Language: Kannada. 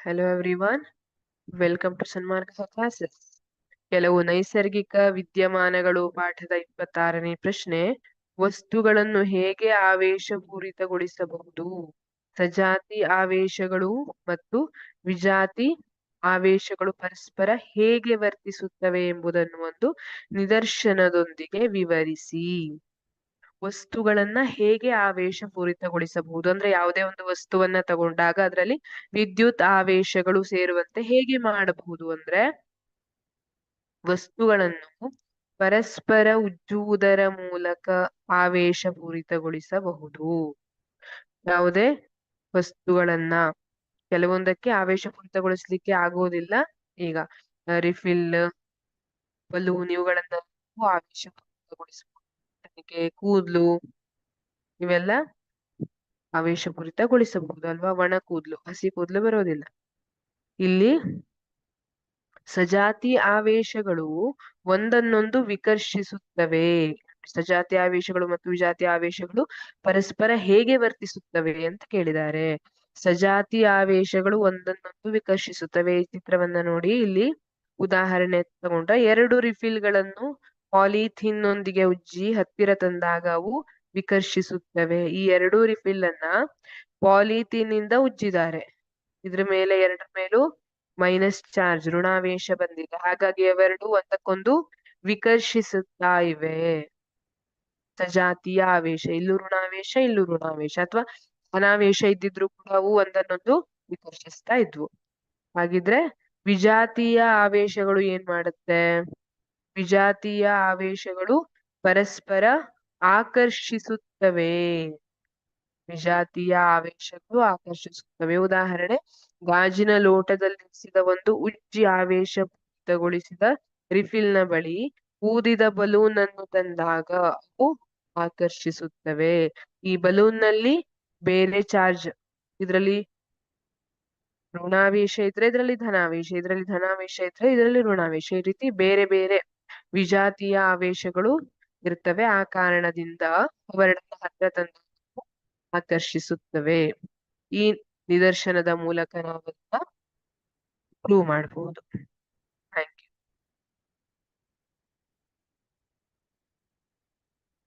Hello everyone, welcome to Sanmark classes. ಕೆಲವು ನೈಸರ್ಗಿಕ ವಿದ್ಯಮಾನಗಳು ಪಾಠದ 26ನೇ ಪ್ರಶ್ನೆ. ವಸ್ತುಗಳನ್ನು ಹೇಗೆ ಆವೇಶಪೂರಿತಗೊಳಿಸಬಹುದು? ಸಜಾತಿ ಆವೇಶಗಳು ಮತ್ತು ವಿಜಾತಿ ಆವೇಶಗಳು ಪರಸ್ಪರ ಹೇಗೆ ವರ್ತಿಸುತ್ತವೆ ಎಂಬುದನ್ನು ಒಂದು ನಿದರ್ಶನದೊಂದಿಗೆ ವಿವರಿಸಿ. ವಸ್ತುಗಳನ್ನ ಹೇಗೆ ಆವೇಶಪೂರಿತಗೊಳಿಸಬಹುದು ಅಂದ್ರೆ ಯಾವುದೇ ಒಂದು ವಸ್ತುವನ್ನ ತಗೊಂಡಾಗ ಅದರಲ್ಲಿ ವಿದ್ಯುತ್ ಆವೇಶಗಳು ಸೇರುವಂತೆ ಹೇಗೆ ಮಾಡಬಹುದು ಅಂದ್ರೆ ವಸ್ತುಗಳನ್ನು ಪರಸ್ಪರ ಉಜ್ಜುವುದರ ಮೂಲಕ ಆವೇಶಪೂರಿತಗೊಳಿಸಬಹುದು. ಯಾವುದೇ ವಸ್ತುಗಳನ್ನ ಕೆಲವೊಂದಕ್ಕೆ ಆವೇಶಪೂರಿತಗೊಳಿಸ್ಲಿಕ್ಕೆ ಆಗೋದಿಲ್ಲ. ಈಗ ರಿಫಿಲ್, ಬಲೂನ್ ಇವುಗಳನ್ನ ಆವೇಶಪೂರಿತಗೊಳಿಸಬಹುದು. ಕೂದ್ಲು ಇವೆಲ್ಲ ಆವೇಶಪೂರಿತಗೊಳಿಸಬಹುದು ಅಲ್ವಾ. ಒಣ ಕೂದ್ಲು, ಹಸಿ ಕೂದ್ಲು ಬರೋದಿಲ್ಲ. ಇಲ್ಲಿ ಸಜಾತಿ ಆವೇಶಗಳು ಒಂದನ್ನೊಂದು ವಿಕರ್ಷಿಸುತ್ತವೆ. ಸಜಾತಿ ಆವೇಶಗಳು ಮತ್ತು ವಿಜಾತಿ ಆವೇಶಗಳು ಪರಸ್ಪರ ಹೇಗೆ ವರ್ತಿಸುತ್ತವೆ ಅಂತ ಕೇಳಿದ್ದಾರೆ. ಸಜಾತಿ ಆವೇಶಗಳು ಒಂದನ್ನೊಂದು ವಿಕರ್ಷಿಸುತ್ತವೆ. ಈ ಚಿತ್ರವನ್ನ ನೋಡಿ. ಇಲ್ಲಿ ಉದಾಹರಣೆ ತಗೊಂಡ್ರೆ 2 ರಿಫಿಲ್ಗಳನ್ನು ಪಾಲಿಥೀನ್ ನೊಂದಿಗೆ ಉಜ್ಜಿ ಹತ್ತಿರ ತಂದಾಗ ಅವು ವಿಕರ್ಷಿಸುತ್ತವೆ. ಈ 2 ರಿಫಿಲ್ ಅನ್ನ ಪಾಲಿಥೀನ್ ಇಂದ ಉಜ್ಜಿದ್ದಾರೆ. ಇದ್ರ ಮೇಲೆ 2 ಮೇಲೂ ಮೈನಸ್ ಚಾರ್ಜ್, ಋಣಾವೇಶ ಬಂದಿದೆ. ಹಾಗಾಗಿ ಅವೆರಡು ಒಂದಕ್ಕೊಂದು ವಿಕರ್ಷಿಸುತ್ತಾ ಇವೆ. ಸಜಾತಿಯ ಆವೇಶ, ಇಲ್ಲೂ ಋಣಾವೇಶ ಇಲ್ಲೂ ಋಣಾವೇಶ, ಅಥವಾ ಅನಾವೇಶ ಇದ್ದಿದ್ರು ಕೂಡ ಅವು ಒಂದನ್ನೊಂದು ವಿಕರ್ಷಿಸ್ತಾ ಇದ್ವು. ಹಾಗಿದ್ರೆ ವಿಜಾತೀಯ ಆವೇಶಗಳು ಏನ್ ಮಾಡುತ್ತೆ? ವಿಜಾತೀಯ ಆವೇಶಗಳು ಪರಸ್ಪರ ಆಕರ್ಷಿಸುತ್ತವೆ. ವಿಜಾತೀಯ ಆವೇಶಗಳು ಆಕರ್ಷಿಸುತ್ತವೆ. ಉದಾಹರಣೆ, ಗಾಜಿನ ಲೋಟದಲ್ಲಿರಿಸಿದ ಒಂದು ಉಜ್ಜಿ ಆವೇಶಪೂರಿತಗೊಳಿಸಿದ ರಿಫಿಲ್ನ ಬಳಿ ಊದಿದ ಬಲೂನ್ ಅನ್ನು ತಂದಾಗ ಅವು ಆಕರ್ಷಿಸುತ್ತವೆ. ಈ ಬಲೂನ್ ನಲ್ಲಿ ಬೇರೆ ಚಾರ್ಜ್, ಇದರಲ್ಲಿ ಋಣಾವೇಶ ಇದ್ರೆ ಇದರಲ್ಲಿ ಧನಾವೇಶ, ಇದರಲ್ಲಿ ಧನಾವೇಶ ಇದ್ರೆ ಇದರಲ್ಲಿ ಋಣಾವೇಶ, ಈ ರೀತಿ ಬೇರೆ ಬೇರೆ ವಿಜಾತೀಯ ಆವೇಶಗಳು ಇರ್ತವೆ. ಆ ಕಾರಣದಿಂದ ಅವೆರಡನ್ನ ಹತ್ರ ತಂದು ಆಕರ್ಷಿಸುತ್ತವೆ. ಈ ನಿದರ್ಶನದ ಮೂಲಕ ನಾವನ್ನ ಪ್ರೂವ್ ಮಾಡಬಹುದು.